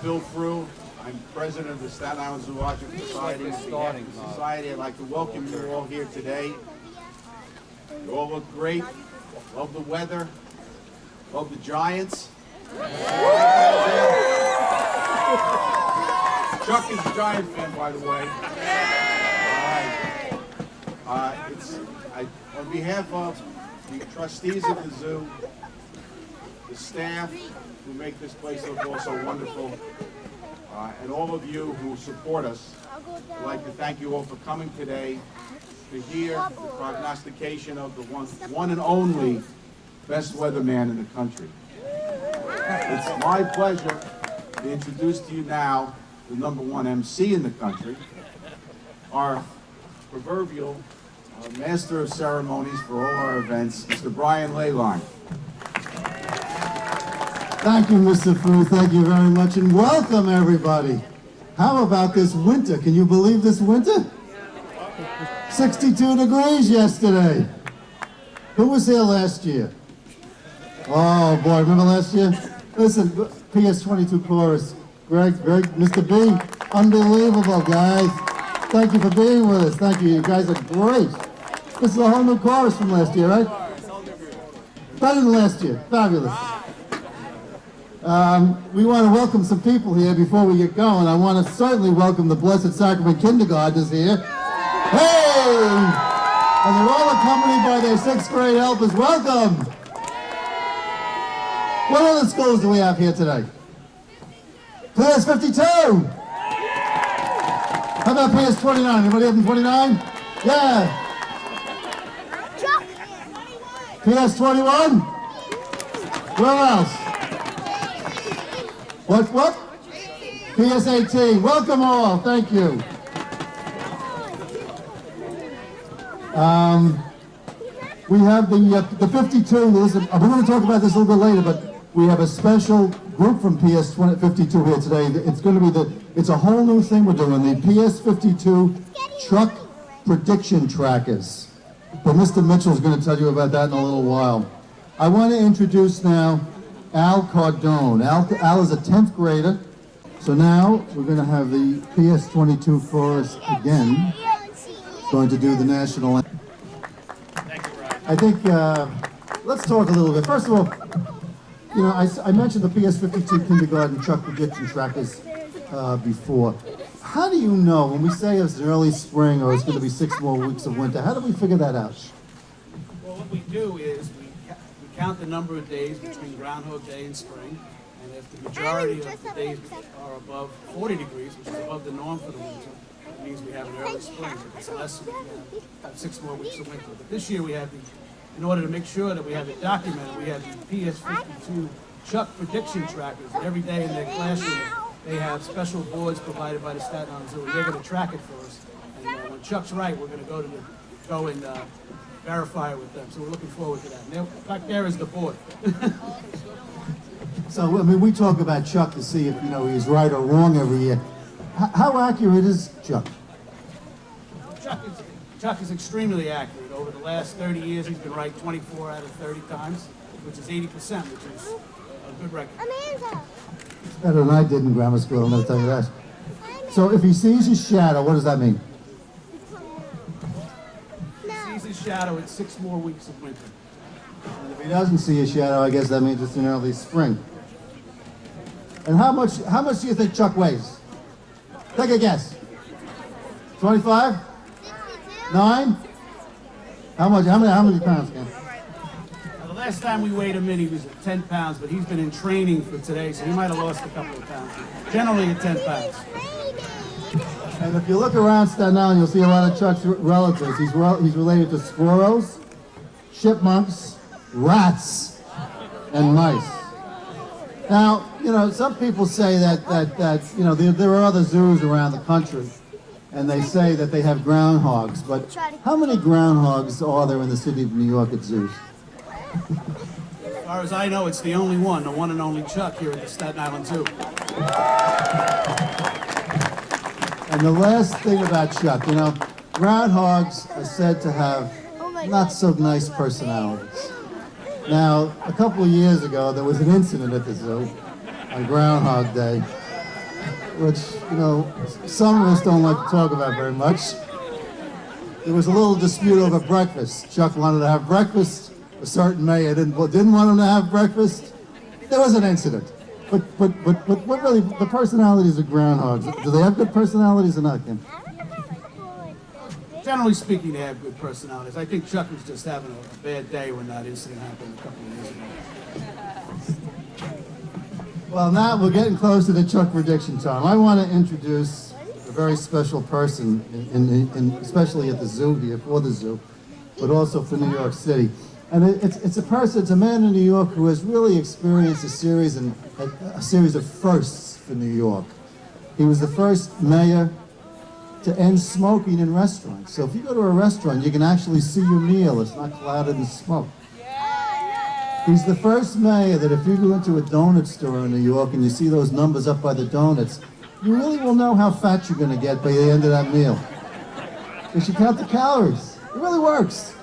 Bill Frew. I'm president of the Staten Island Zoological Society. I'd like to welcome you all here today. You all look great. Love the weather. Love the Giants. Chuck is a Giant fan, by the way. All right. On behalf of the trustees of the zoo, the staff who make this place look also wonderful, and all of you who support us, I'd like to thank you all for coming today to hear the prognostication of the one and only best weatherman in the country. It's my pleasure to introduce to you now the #1 MC in the country, our proverbial master of ceremonies for all our events, Mr. Brian Leyline. Thank you, Mr. Frew. Thank you very much, and welcome, everybody. How about this winter? Can you believe this winter? 62 degrees yesterday. Who was here last year? Oh, boy, remember last year? Listen, PS22 chorus. Greg, Mr. B, unbelievable, guys. Thank you for being with us. Thank you. You guys are great. This is a whole new chorus from last year, right? Better than last year. Fabulous. We want to welcome some people here before we get going. I want to certainly welcome the Blessed Sacrament kindergartners here. Hey! And they're all accompanied by their 6th grade helpers. Welcome! What other schools do we have here today? PS 52! How about PS 29? Anybody up in 29? Yeah! PS 21? Where else? What? PS 18. Welcome all. Thank you. We have the 52. Listen, we're going to talk about this a little bit later, but we have a special group from PS 52 here today. It's going to be it's a whole new thing we're doing, the PS 52 truck prediction trackers. But Mr. Mitchell is going to tell you about that in a little while. I want to introduce now Al Cardone. Al is a 10th grader. So now we're going to have the PS 22 for us again. Going to do the national anthem. Thank you, Brian. I think, let's talk a little bit. First of all, you know, I mentioned the PS 52 kindergarten truck prediction trackers before. How do you know when we say it's early spring or it's going to be 6 more weeks of winter? How do we figure that out? Well, what we do is we count the number of days between Groundhog Day and spring, and if the majority of the days are above 40 degrees, which is above the norm for the winter, it means we have an early spring. If it's less, we have 6 more weeks of winter. But this year we have in order to make sure that we have it documented, we have the PS 52 truck prediction trackers. Every day in their classroom, they have special boards provided by the Staten Island Zoo, and they're going to track it for us. And when Chuck's right, we're going to go and verify it with them. So we're looking forward to that. And back there is the board. So, I mean, we talk about Chuck to see if, you know, he's right or wrong every year. How accurate is Chuck? Chuck is extremely accurate. Over the last 30 years, he's been right 24 out of 30 times, which is 80%, which is a good record. It's better than I did in grammar school, I'm going to tell you that. So if he sees his shadow, what does that mean? If he sees his shadow, it's 6 more weeks of winter. And if he doesn't see his shadow, I guess that means it's an early spring. And how much do you think Chuck weighs? Take a guess. 25? 9? How many pounds, Ken? The last time we weighed him in, he was at 10 pounds, but he's been in training for today, so he might have lost a couple of pounds. Generally at 10 pounds. And if you look around Staten Island, you'll see a lot of Chuck's relatives. He's related to squirrels, chipmunks, rats, and mice. Now, you know, some people say that you know, there are other zoos around the country, and they say that they have groundhogs, but how many groundhogs are there in the city of New York at zoos? As far as I know, it's the only one, the one and only Chuck here at the Staten Island Zoo. And the last thing about Chuck, you know, groundhogs are said to have not so nice personalities. Now, a couple of years ago, there was an incident at the zoo on Groundhog Day which, you know, some of us don't like to talk about very much. There was a little dispute over breakfast. Chuck wanted to have breakfast. A certain mayor didn't want him to have breakfast. There was an incident. But what really, the personalities of groundhogs, do they have good personalities or not, Kim? Generally speaking, they have good personalities. I think Chuck was just having a bad day when that incident happened a couple of years ago. Well, now we're getting close to the Chuck prediction time. I want to introduce a very special person, especially at the zoo here, for the zoo, but also for New York City. And it's a man in New York who has really experienced a series of firsts for New York. He was the first mayor to end smoking in restaurants. So if you go to a restaurant, you can actually see your meal. It's not clouded in smoke. He's the first mayor that if you go into a donut store in New York and you see those numbers up by the donuts, you really will know how fat you're going to get by the end of that meal. Because you count the calories. It really works.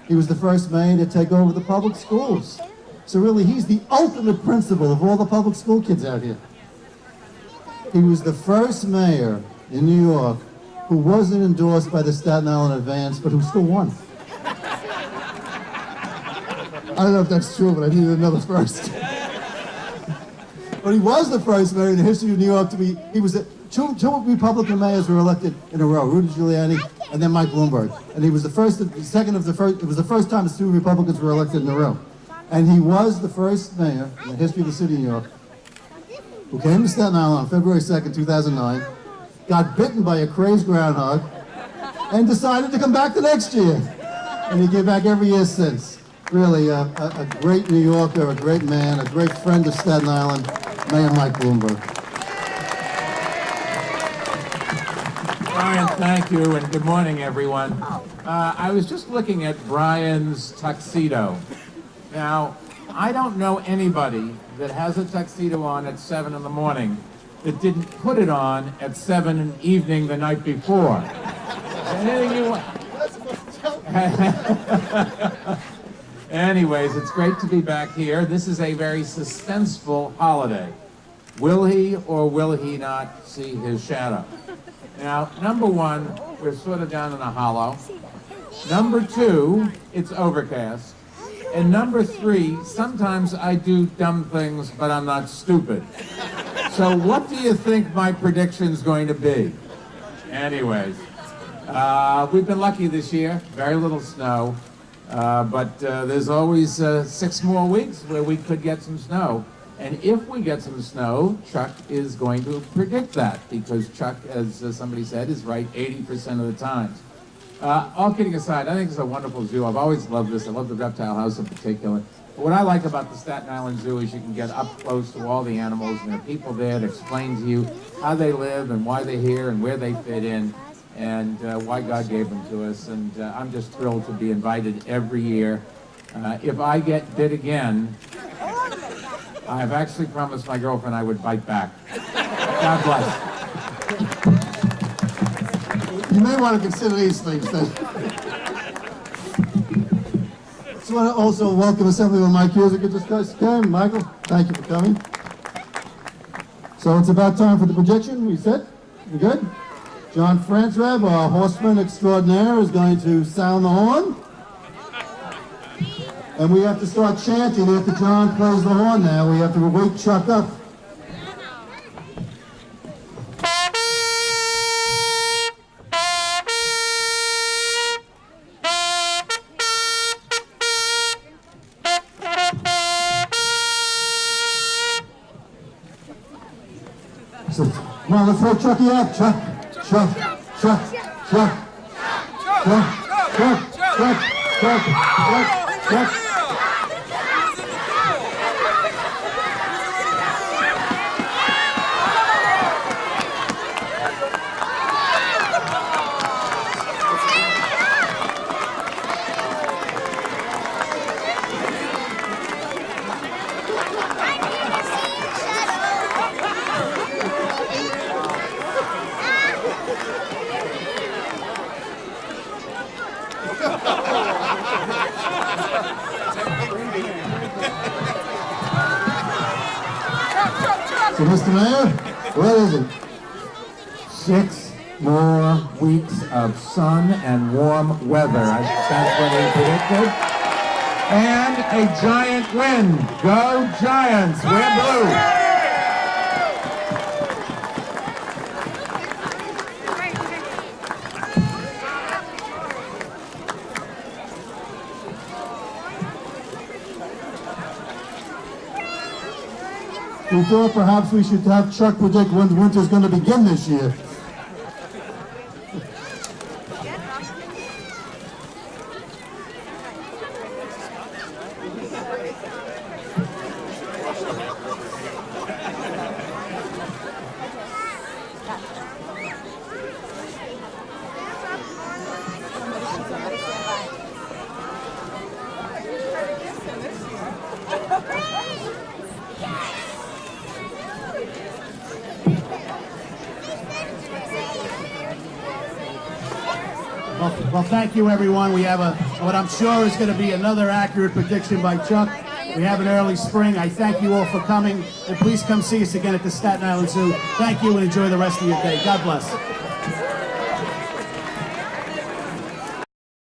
He was the first mayor to take over the public schools. So really, he's the ultimate principal of all the public school kids out here. He was the first mayor in New York who wasn't endorsed by the Staten Island Advance, but who still won. I don't know if that's true, but I needed another first. But he was the first mayor in the history of New York to be, two Republican mayors were elected in a row, Rudy Giuliani and then Mike Bloomberg. And he was it was the first time two Republicans were elected in a row. And he was the first mayor in the history of the city of New York who came to Staten Island on February 2nd, 2009, got bitten by a crazed groundhog, and decided to come back the next year. And he came back every year since. Really, a great New Yorker, a great man, a great friend of Staten Island, Mayor Mike Bloomberg. Brian, thank you, and good morning, everyone. I was just looking at Brian's tuxedo. Now, I don't know anybody that has a tuxedo on at 7 in the morning that didn't put it on at 7 in the evening the night before. Anything you want? Anyways, it's great to be back here. This is a very suspenseful holiday. Will he or will he not see his shadow? Now, number one, we're sort of down in a hollow. Number two, it's overcast. And number three, sometimes I do dumb things, but I'm not stupid. So what do you think my prediction's going to be? Anyways, we've been lucky this year, very little snow, but there's always 6 more weeks where we could get some snow. And if we get some snow, Chuck is going to predict that, because Chuck, as somebody said, is right 80% of the times. All kidding aside, I think it's a wonderful zoo. I've always loved this. I love the reptile house in particular. But what I like about the Staten Island Zoo is you can get up close to all the animals, and there are people there to explain to you how they live and why they're here and where they fit in and why God gave them to us. And I'm just thrilled to be invited every year. If I get bit again, I've actually promised my girlfriend I would bite back. God bless. You may want to consider these things then. Just want to also welcome Assemblyman Mike Cusick, who just came. Michael, thank you for coming. So it's about time for the projection. We set? We good? John Frantrab, our horseman extraordinaire, is going to sound the horn. And we have to start chanting after John plays the horn now. We have to wake Chuck up. So, come on, let's wake Chucky up. Chuck, Chuck, Chuck, Chuck, Chuck, Chuck, Chuck, Chuck, Chuck, Chuck. So, Mr. Mayor, What is it? 6 more weeks of sun and warm weather. That's what he predicted. And a giant win. Go Giants. We're blue. We thought perhaps we should have Chuck predict when winter's going to begin this year. Well, thank you, everyone. We have what I'm sure is going to be another accurate prediction by Chuck. We have an early spring. I thank you all for coming, and please come see us again at the Staten Island Zoo. Thank you, and enjoy the rest of your day. God bless.